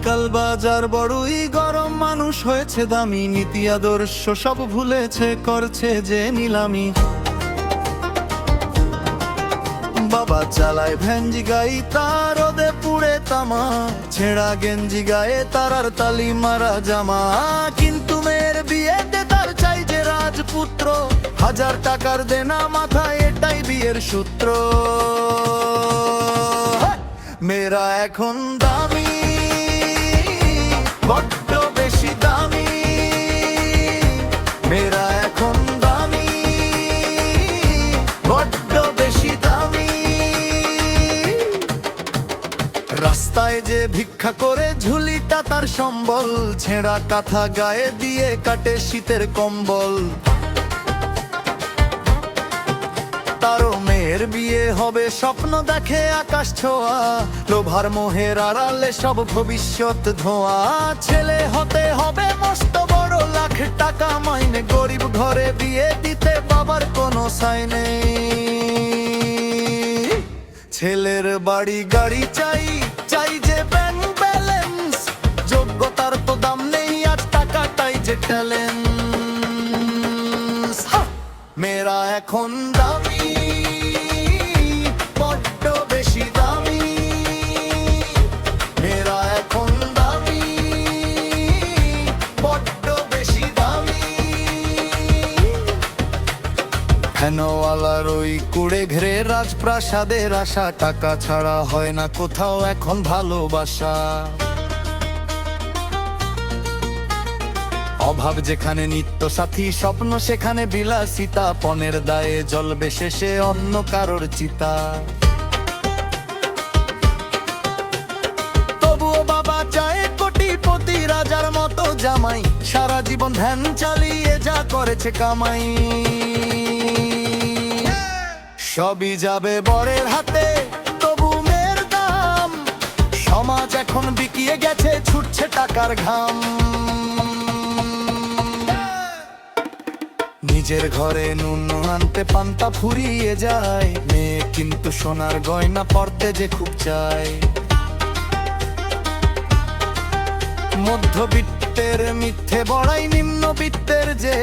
আজকাল বাজার বড়ই গরম, মানুষ হয়েছে দামি, নীতি আদর্শ সব ভুলেছে, করছে যে নিলামি। বাবা চালায় ভ্যানজি গাই, তার রোদে পুড়ে তামা, ছেঁড়া গেঞ্জি গায়ে তার আর তালি মারা জামা। কিন্তু মেয়ের বিয়েতে তার চাই যে রাজপুত্র, 1000 টাকার দেনা মাথায়, এটাই বিয়ের সূত্র। মেয়েরা এখন দামি, বড্ড বেশি দামি। মেয়েরা এখন দামি, বড্ড বেশি দামি। রাস্তায় যে ভিক্ষা করে, ঝুলিটা তার সম্বল, ছেঁড়া কাঁথা গায়ে দিয়ে কাটে শীতের কম্বল। তারও মেয়ের বিয়ে হবে, স্বপ্ন দেখে আকাশ ছোঁয়া, লোভার মোহের আড়ালে সব ভবিষ্যৎ ধোঁয়া। ছেলে হতে হবে মস্ত বড়, লাখ টাকা মাইনে, গরিব ঘরে বিয়ে দিতে বাবার কোনো সাই নেই। ছেলের বাড়ি গাড়ি চাই, চাই যে ব্যাংক ব্যালেন্স, যোগ্যতার তো দাম নেই আজ, টাকাটাই যে ট্যালেন্ট। মেয়েরা এখন দামি, বড্ড বেশি দামি। মেয়েরা এখন দামি, বড্ড বেশি দামি। ফ্যানওয়ালার ওই কুড়ে ঘেরে রাজপ্রাসাদের আশা, টাকা ছাড়া হয় না কোথাও এখন ভালোবাসা। অভাব যেখানে নিত্য সাথী, স্বপ্ন সেখানে বিলাসিতা, পণের দায়ে জ্বলবে শেষে অন্য কারোর চিতা। তবুও বাবা চায় কোটিপতি, রাজার মতো জামাই, সারা জীবন ধ্যান চালিয়ে যা করেছে কামাই। সবই যাবে বরের হাতে, তবু মেয়ের দাম, সমাজ এখন বিকিয়ে গেছে, ছুটছে টাকার ঘাম। নিজের ঘরে নুন আনতে পান্তা ফুরিয়ে যায়, মেয়ে কিন্তু সোনার গয়না পরতে যে খুব চায়। মধ্যবিত্তের মিথ্যে বড়াই, নিম্নবিত্তের যে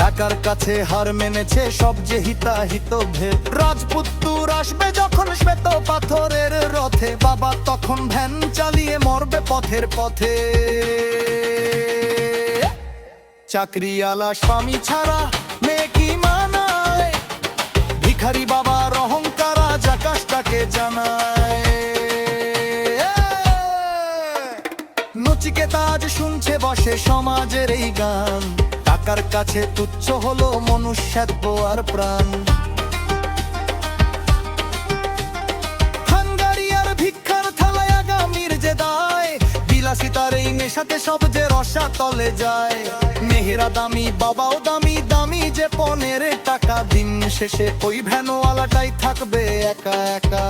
টাকার কাছে হার মেনেছে সব যে হিতাহিত ভেদ। রাজপুত্র আসবে যখন শ্বেত পাথরের রথে, বাবা তখন ভ্যান চালিয়ে মরবে পথের পথে। চাকরিওয়ালা স্বামী ছাড়া মেয়ে কি মানায়, ভিখারি বাবার অহংকার আজ আকাশটাকে জানায়। নচিকেতা আজ শুনছে বসে সমাজের এই গান, টাকার কাছে তুচ্ছ হলো মনুষ্যত্ব আর প্রাণ। হাঙ্গারি আর ভিক্ষার থালায় আগামীর যে দায়, বিলাসিতার এই নেশাতে সব যে রসা তলে যায়। মেহেরা দামি, বাবাও দামি, দামি যে পনের টাকা, দিন শেষে ওই ভ্যানওয়ালাটাই থাকবে একা একা।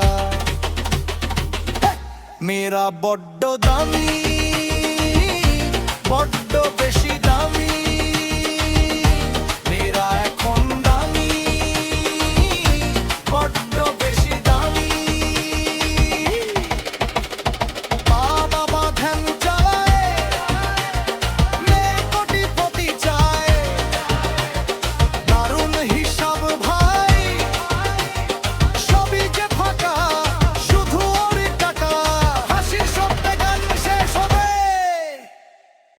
মেয়েরা বড্ড দামি।